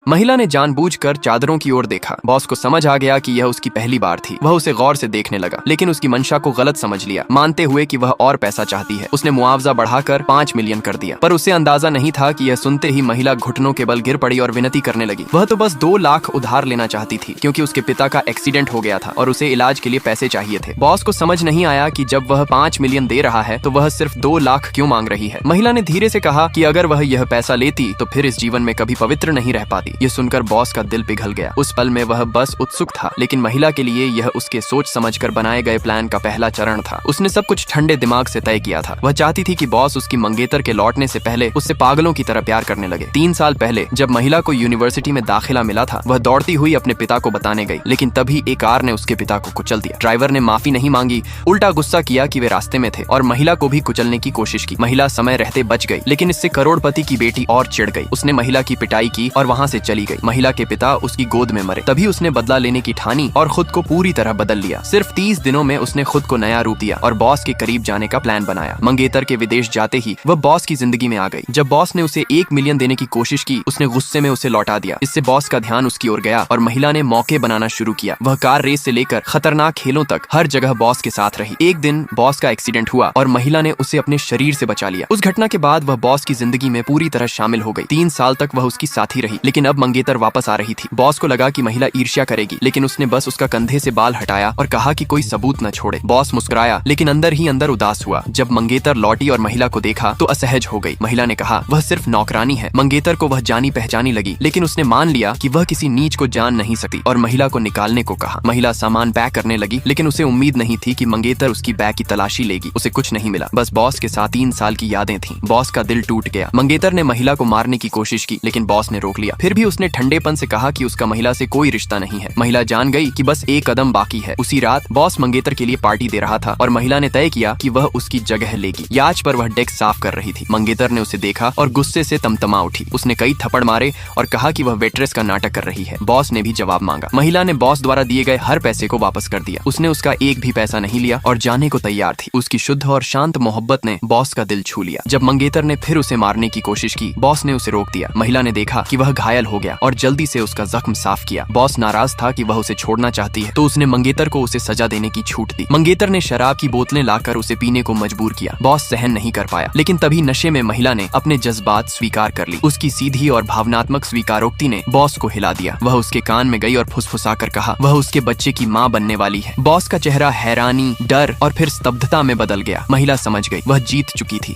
महिला ने जानबूझकर चादरों की ओर देखा। बॉस को समझ आ गया कि यह उसकी पहली बार थी। वह उसे गौर से देखने लगा, लेकिन उसकी मंशा को गलत समझ लिया, मानते हुए कि वह और पैसा चाहती है। उसने मुआवजा बढ़ाकर 5 मिलियन कर दिया, पर उसे अंदाजा नहीं था कि यह सुनते ही महिला घुटनों के बल गिर पड़ी और विनती करने लगी। वह तो बस 2 लाख उधार लेना चाहती थी, क्योंकि उसके पिता का एक्सीडेंट हो गया था और उसे इलाज के लिए पैसे चाहिए थे। बॉस को समझ नहीं आया कि जब वह 5 मिलियन दे रहा है तो वह सिर्फ 2 लाख क्यों मांग रही है। महिला ने धीरे से कहा कि अगर वह यह पैसा लेती तो फिर इस जीवन में कभी पवित्र नहीं रह पाती। यह सुनकर बॉस का दिल पिघल गया। उस पल में वह बस उत्सुक था, लेकिन महिला के लिए यह उसके सोच समझकर बनाए गए प्लान का पहला चरण था। उसने सब कुछ ठंडे दिमाग से तय किया था। वह चाहती थी कि बॉस उसकी मंगेतर के लौटने से पहले उससे पागलों की तरह प्यार करने लगे। 3 साल पहले जब महिला को यूनिवर्सिटी में दाखिला मिला था, वह दौड़ती हुई अपने पिता को बताने गई, लेकिन तभी एक कार ने उसके पिता को कुचल दिया। ड्राइवर ने माफी नहीं मांगी, उल्टा गुस्सा किया कि वे रास्ते में थे और महिला को भी कुचलने की कोशिश की। महिला समय रहते बच गई, लेकिन इससे करोड़पति की बेटी और चिढ़ गई। उसने महिला की पिटाई की और वहाँ से चली गई। महिला के पिता उसकी गोद में मरे। तभी उसने बदला लेने की ठानी और खुद को पूरी तरह बदल लिया। सिर्फ 30 दिनों में उसने खुद को नया रूप दिया और बॉस के करीब जाने का प्लान बनाया। मंगेतर के विदेश जाते ही वह बॉस की जिंदगी में आ गई। जब बॉस ने उसे 1 मिलियन देने की कोशिश की, उसने गुस्से में उसे लौटा दिया। इससे बॉस का ध्यान उसकी ओर गया और महिला ने मौके बनाना शुरू किया। वह कार रेस से लेकर खतरनाक खेलों तक हर जगह बॉस के साथ रही। एक दिन बॉस का एक्सीडेंट हुआ और महिला ने उसे अपने शरीर से बचा लिया। उस घटना के बाद वह बॉस की जिंदगी में पूरी तरह शामिल हो गई। 3 साल तक वह उसकी साथी रही, लेकिन अब मंगेतर वापस आ रही थी। बॉस को लगा कि महिला ईर्ष्या करेगी, लेकिन उसने बस उसका कंधे से बाल हटाया और कहा कि कोई सबूत न छोड़े। बॉस मुस्कुराया, लेकिन अंदर ही अंदर उदास हुआ। जब मंगेतर लौटी और महिला को देखा तो असहज हो गई। महिला ने कहा, वह सिर्फ नौकरानी है। मंगेतर को वह जानी पहचानी लगी, लेकिन उसने मान लिया कि वह किसी नीच को जान नहीं सकती और महिला को निकालने को कहा। महिला सामान पैक करने लगी, लेकिन उसे उम्मीद नहीं थी कि मंगेतर उसकी बैग की तलाशी लेगी। उसे कुछ नहीं मिला, बस बॉस के साथ 3 साल की यादें थीं। बॉस का दिल टूट गया। मंगेतर ने महिला को मारने की कोशिश की, लेकिन बॉस ने रोक लिया। फिर भी उसने ठंडेपन से कहा कि उसका महिला से कोई रिश्ता नहीं है। महिला जान गई कि बस एक कदम बाकी है। उसी रात बॉस मंगेतर के लिए पार्टी दे रहा था और महिला ने तय किया कि वह उसकी जगह लेगी। याच पर वह डेस्क साफ कर रही थी। मंगेतर ने उसे देखा और गुस्से से तमतमा उठी। उसने कई थप्पड़ मारे और कहा कि वह वेट्रेस का नाटक कर रही है। बॉस ने भी जवाब मांगा। महिला ने बॉस द्वारा दिए गए हर पैसे को वापस कर दिया। उसने उसका एक भी पैसा नहीं लिया और जाने को तैयार थी। उसकी शुद्ध और शांत मोहब्बत ने बॉस का दिल छू लिया। जब मंगेतर ने फिर उसे मारने की कोशिश की, बॉस ने उसे रोक दिया। महिला ने देखा कि वह घायल हो गया और जल्दी से उसका जख्म साफ किया। बॉस नाराज था कि वह उसे छोड़ना चाहती है, तो उसने मंगेतर को उसे सजा देने की छूट दी। मंगेतर ने शराब की बोतलें लाकर उसे पीने को मजबूर किया। बॉस सहन नहीं कर पाया, लेकिन तभी नशे में महिला ने अपने जज्बात स्वीकार कर ली। उसकी सीधी और भावनात्मक स्वीकारोक्ति ने बॉस को हिला दिया। वह उसके कान में गई और फुसफुसाकर कहा, वह उसके बच्चे की माँ बनने वाली है। बॉस का चेहरा हैरानी, डर और फिर स्तब्धता में बदल गया। महिला समझ गई, वह जीत चुकी थी।